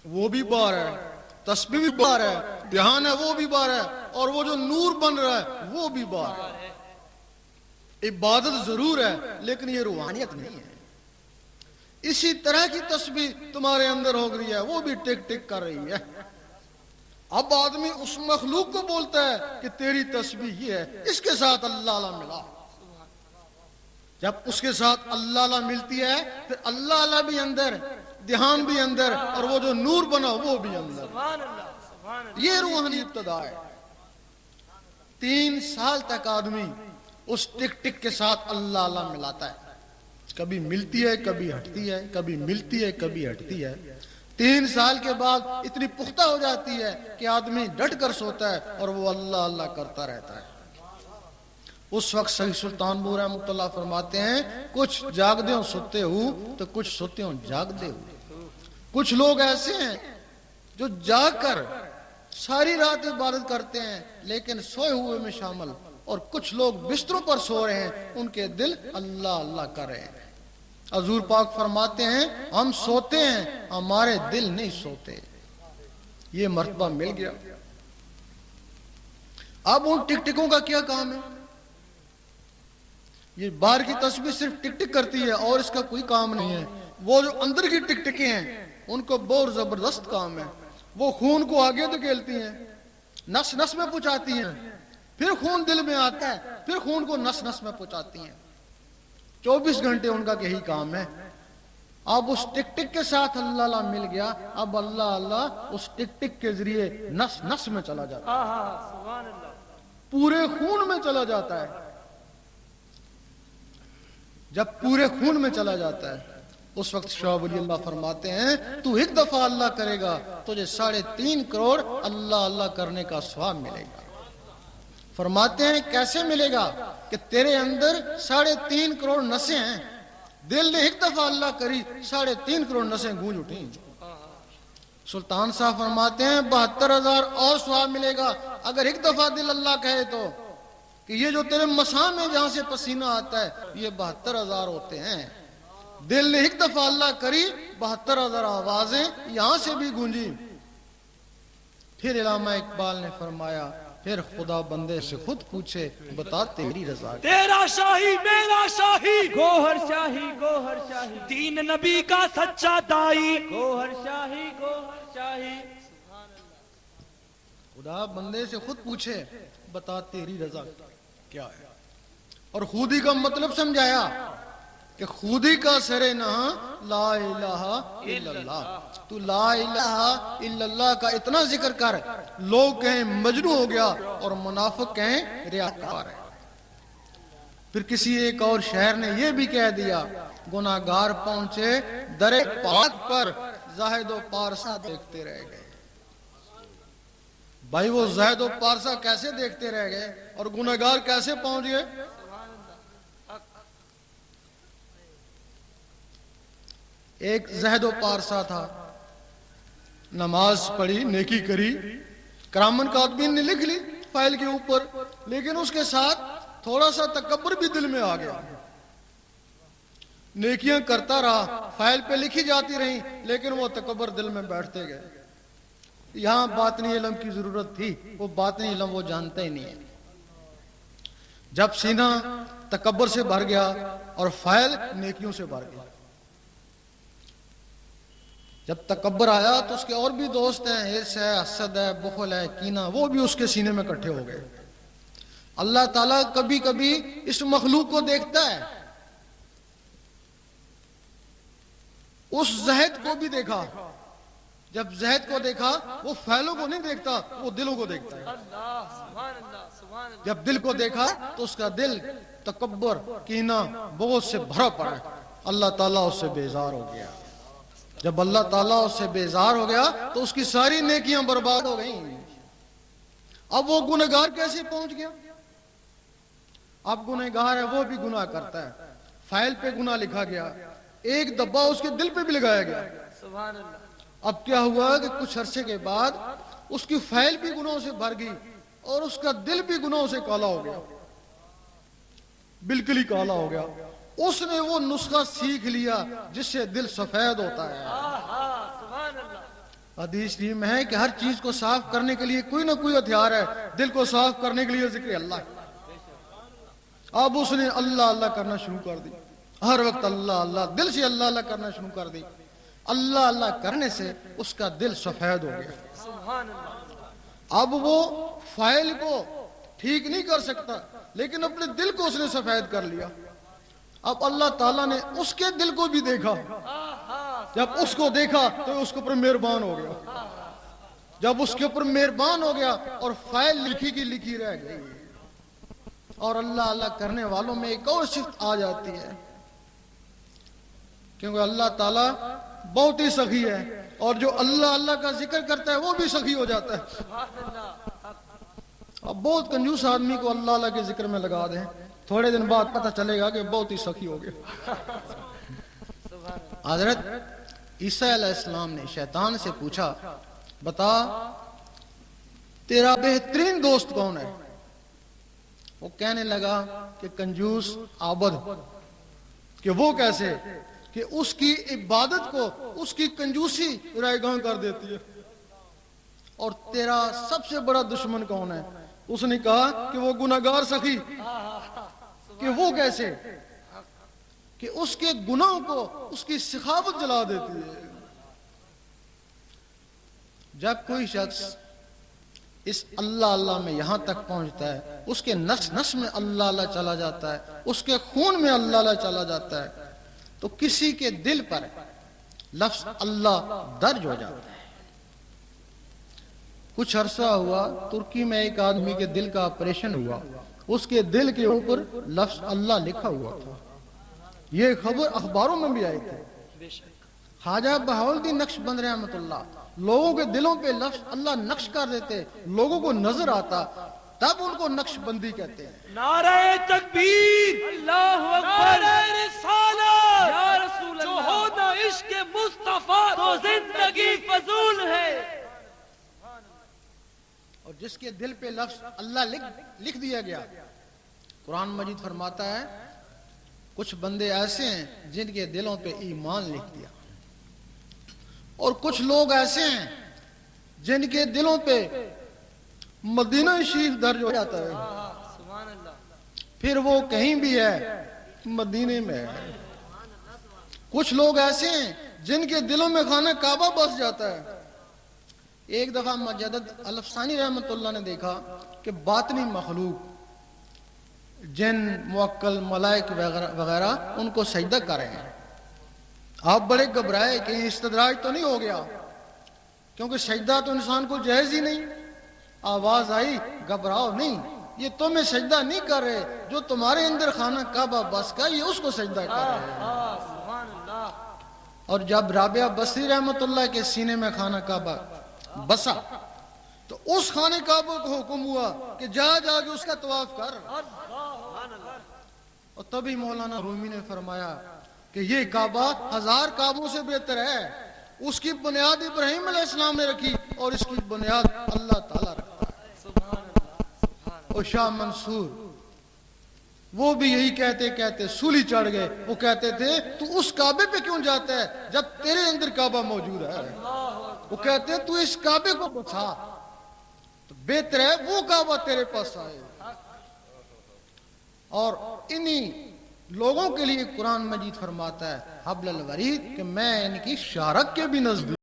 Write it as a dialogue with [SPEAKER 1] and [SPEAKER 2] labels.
[SPEAKER 1] وہ بھی بار ہے، تسبیح بھی بار ہے، دھیان ہے وہ بھی بار ہے، اور وہ جو نور بن رہا ہے وہ بھی بار ہے۔ عبادت ضرور ہے لیکن یہ روحانیت نہیں ہے۔ اسی طرح کی تسبیح تمہارے اندر ہو گئی ہے، وہ بھی ٹک ٹک کر رہی ہے۔ اب آدمی اس مخلوق کو بولتا ہے کہ تیری تسبیح یہ ہے، اس کے ساتھ اللہ اللہ ملا۔ جب اس کے ساتھ اللہ اللہ ملتی ہے پھر اللہ اللہ بھی اندر، دھیان بھی اندر، اور وہ جو نور بنا وہ بھی اندر۔ یہ روحانی ابتدا ہے۔ 3 سال تک آدمی اس ٹک ٹک کے ساتھ اللہ اللہ ملاتا ہے، کبھی ملتی ہے کبھی ہٹتی ہے، کبھی ملتی ہے کبھی ہٹتی ہے۔ 3 سال کے بعد اتنی پختہ ہو جاتی ہے کہ آدمی ڈٹ کر سوتا ہے اور وہ اللہ اللہ کرتا رہتا ہے۔ اس وقت سید سلطان بو رحمۃ اللہ فرماتے ہیں کچھ جاگ دے سوتے ہو تو کچھ سوتے ہوں جاگ دے ہو۔ کچھ لوگ ایسے ہیں جو جاگ کر ساری رات عبادت کرتے ہیں لیکن سوئے ہوئے میں شامل، اور کچھ لوگ بستروں پر سو رہے ہیں ان کے دل اللہ اللہ کر رہے ہیں۔ حضور پاک فرماتے ہیں ہم سوتے ہیں ہمارے دل نہیں سوتے۔ یہ مرتبہ مل گیا۔ اب ان ٹک ٹکوں کا کیا کام ہے؟ یہ باہر کی تسبیح صرف ٹک ٹک کرتی ہے اور اس کا کوئی کام نہیں ہے۔ وہ جو اندر کی ٹک ٹکیں ہیں ان کو بہت زبردست کام ہے۔ وہ خون کو آگے دھکیلتی ہیں، نس نس میں پہنچاتی ہیں، پھر خون دل میں آتا ہے، پھر خون کو نس نس میں پہنچاتی ہیں۔ 24 گھنٹے ان کا یہی کام ہے۔ اب اس ٹک ٹک کے ساتھ اللہ اللہ مل گیا، اب اللہ اللہ اس ٹک ٹک کے ذریعے نس نس میں چلا جاتا ہے، پورے خون میں چلا جاتا ہے۔ جب پورے خون میں چلا جاتا ہے اس وقت شاہ ولی اللہ فرماتے ہیں تو ایک دفعہ اللہ کرے گا تجھے 3.5 کروڑ اللہ اللہ کرنے کا ثواب ملے گا۔ فرماتے ہیں کیسے ملے گا؟ کہ تیرے اندر 3.5 کروڑ نسیں ہیں، دل نے ایک دفعہ اللہ کری 3.5 کروڑ نسیں گونج اٹھیں۔ سلطان صاحب فرماتے ہیں 72,000 اور ثواب ملے گا اگر ایک دفعہ دل اللہ کہے تو، کہ یہ جو تیرے مساں میں جہاں سے پسینہ آتا ہے یہ 72,000 ہوتے ہیں۔ دل نے ایک دفعہ اللہ کری 72,000 آوازیں یہاں سے بھی گونجی۔ پھر علامہ اقبال نے فرمایا پھر خدا بندے سے خود پوچھے بتا تیری رضا
[SPEAKER 2] تیرا شاہی میرا شاہی،
[SPEAKER 3] گوہر شاہی گوہر شاہی،
[SPEAKER 2] دین نبی کا سچا دائی،
[SPEAKER 3] گوہر شاہی گوہر شاہی۔
[SPEAKER 1] خدا بندے سے خود پوچھے بتا تیری رضا کیا ہے، اور خودی کا مطلب سمجھایا کہ خودی کا سرے نہاں لا الہ الا اللہ۔ تو لا الہ الا اللہ کا اتنا ذکر کر لوگ کہیں مجنون ہو گیا اور منافق کہیں ریاکار ہے۔ پھر کسی ایک اور شہر نے یہ بھی کہہ دیا گناہگار پہنچے در پاک پر زاہد و پارسا دیکھتے رہ گئے۔ بھائی وہ زاہد و پارسا کیسے دیکھتے رہ گئے اور گناہگار کیسے پہنچ گئے؟ ایک زہد و پارسا تھا، نماز پڑھی، نیکی کری، کرامن کاتبین نے لکھ لی فائل کے اوپر، لیکن اس کے ساتھ تھوڑا سا تکبر بھی دل میں آ گیا۔ نیکیاں کرتا رہا، فائل پہ لکھی جاتی رہیں، لیکن وہ تکبر دل میں بیٹھتے گئے۔ یہاں باطنی علم کی ضرورت تھی، وہ باطنی علم وہ جانتے ہی نہیں ہے۔ جب سینہ تکبر سے بھر گیا اور فائل نیکیوں سے بھر گیا، جب تکبر آیا تو اس کے اور بھی دوست ہیں، حرص ہے، حسد ہے، بخل ہے، کینہ، وہ بھی اس کے سینے میں اکٹھے ہو گئے۔ اللہ تعالیٰ کبھی کبھی اس مخلوق کو دیکھتا ہے، اس زہد کو بھی دیکھا۔ جب زہد کو دیکھا وہ فعلوں کو نہیں دیکھتا، وہ دلوں کو دیکھتا ہے۔ جب دل کو دیکھا تو اس کا دل تکبر، کینہ، بغض سے بھرا پڑا ہے۔ اللہ تعالیٰ اس سے بیزار ہو گیا۔ جب اللہ تعالیٰ اس سے بیزار ہو گیا تو اس کی ساری نیکیاں برباد ہو گئیں۔ اب وہ گنہگار کیسے پہنچ گیا؟ اب گنہگار ہے وہ بھی گناہ کرتا ہے، فائل پہ گناہ لکھا گیا، ایک دبا اس کے دل پہ بھی لگایا گیا۔ اب کیا ہوا کہ کچھ عرصے کے بعد اس کی فائل بھی گناہوں سے بھر گئی اور اس کا دل بھی گناہوں سے کالا ہو گیا، بالکل ہی کالا ہو گیا۔ اس نے وہ نسخہ سیکھ لیا جس سے دل سفید ہوتا ہے۔ حدیث شریف میں ہے کہ ہر چیز کو صاف کرنے کے لیے کوئی نہ کوئی ہتھیار ہے. دل کو صاف کرنے کے لیے ذکر اللہ. اب اس نے اللہ اللہ کرنا شروع کر دی. ہر وقت اللہ اللہ, دل سے اللہ اللہ کرنا شروع کر دی. اللہ اللہ کرنے سے اس کا دل سفید ہو گیا. اب وہ فائل کو ٹھیک نہیں کر سکتا, لیکن اپنے دل کو اس نے سفید کر لیا. اب اللہ تعالیٰ نے اس کے دل کو بھی دیکھا. جب اس کو دیکھا تو اس کے اوپر مہربان ہو گیا. جب اس کے اوپر مہربان ہو گیا اور فائل لکھی کی لکھی رہ گئی, اور اللہ اللہ کرنے والوں میں ایک اور صفت آ جاتی ہے, کیونکہ اللہ تعالیٰ بہت ہی سخی ہے, اور جو اللہ اللہ کا ذکر کرتا ہے وہ بھی سخی ہو جاتا ہے. اب بہت کنجوس آدمی کو اللہ اللہ کے ذکر میں لگا دیں, تھوڑے دن بعد پتہ چلے گا کہ بہت ہی سخی ہو گیا. حضرت عیسیٰ علیہ السلام نے شیطان سے پوچھا, بتا تیرا بہترین دوست کون ہے؟ وہ کہنے لگا کہ کنجوس عابد. کہ وہ کیسے؟ کہ اس کی عبادت کو اس کی کنجوسی رائے گاں کر دیتی ہے. اور تیرا سب سے بڑا دشمن کون ہے؟ اس نے کہا کہ وہ گناہگار سخی. کہ وہ کیسے؟ کہ اس کے گناہوں کو اس کی سخاوت جلا دیتی ہے. جب کوئی شخص اس اللہ اللہ میں یہاں تک پہنچتا ہے, اس کے نس نس میں اللہ اللہ چلا جاتا ہے, اس کے خون میں اللہ اللہ چلا جاتا ہے, تو کسی کے دل پر لفظ اللہ درج ہو جاتا ہے. کچھ عرصہ ہوا, ترکی میں ایک آدمی کے دل کا آپریشن ہوا, اس کے دل کے اوپر لفظ اللہ لکھا ہوا تھا. یہ خبر اخباروں میں بھی آئی تھی. خواجہ بہاؤالدین نقشبند رحمۃ اللہ لوگوں کے دلوں پہ لفظ اللہ نقش کر دیتے, لوگوں کو نظر آتا, تب ان کو نقش بندی کہتے ہیں.
[SPEAKER 2] نعرہ تکبیر,
[SPEAKER 3] اللہ اکبر,
[SPEAKER 2] نعرہ رسالت,
[SPEAKER 3] یا رسول
[SPEAKER 2] جو
[SPEAKER 3] اللہ,
[SPEAKER 2] ہو نہ عشق مصطفیٰ تو زندگی فضول ہے.
[SPEAKER 1] اور جس کے دل پہ لفظ اللہ لکھ دیا گیا, قرآن مجید فرماتا ہے کچھ بندے ایسے ہیں جن کے دلوں پہ ایمان لکھ دیا, اور کچھ لوگ ایسے ہیں جن کے دلوں پہ مدینہ شریف درج ہو جاتا ہے,
[SPEAKER 3] سبحان اللہ,
[SPEAKER 1] پھر وہ کہیں بھی ہے مدینے میں ہے. کچھ لوگ ایسے ہیں جن کے دلوں میں خانہ کعبہ بس جاتا ہے. ایک دفعہ مجدد الفسانی رحمت اللہ نے دیکھا کہ باطنی مخلوق جن, موکل, ملائک وغیرہ ان کو سجدہ کر رہے ہیں. آپ بڑے گھبرائے کہ استدراج تو نہیں ہو گیا, کیونکہ سجدہ تو انسان کو جائز ہی نہیں. آواز آئی, گھبراؤ نہیں, یہ تمہیں سجدہ نہیں کر رہے, جو تمہارے اندر خانہ کعبہ بس کا یہ اس کو سجدہ کر رہے ہیں.
[SPEAKER 3] سبحان اللہ.
[SPEAKER 1] اور جب رابعہ بصری رحمت اللہ کے سینے میں خانہ کعبہ بسا, تو اس خانہ کعبہ کو حکم ہوا کہ جا جا کے اس کا طواف کر. اور تبھی مولانا رومی نے فرمایا کہ یہ کعبہ 1000 کعبوں سے بہتر ہے. اس کی بنیاد ابراہیم علیہ السلام نے رکھی, اور اس کی بنیاد اللہ تعالیٰ رکھتا ہے. اور شاہ منصور وہ بھی یہی کہتے کہتے سولی چڑھ گئے. وہ کہتے تھے تو اس کعبے پہ کیوں جاتا ہے جب تیرے اندر کعبہ موجود ہے. وہ کہتے ہیں تو اس کعبے کو بچا, تو بہتر ہے وہ کعبہ تیرے پاس آئے. اور انہی لوگوں کے لیے قرآن مجید فرماتا ہے حبل الورید کہ میں ان کی شارک کے بھی نزدیک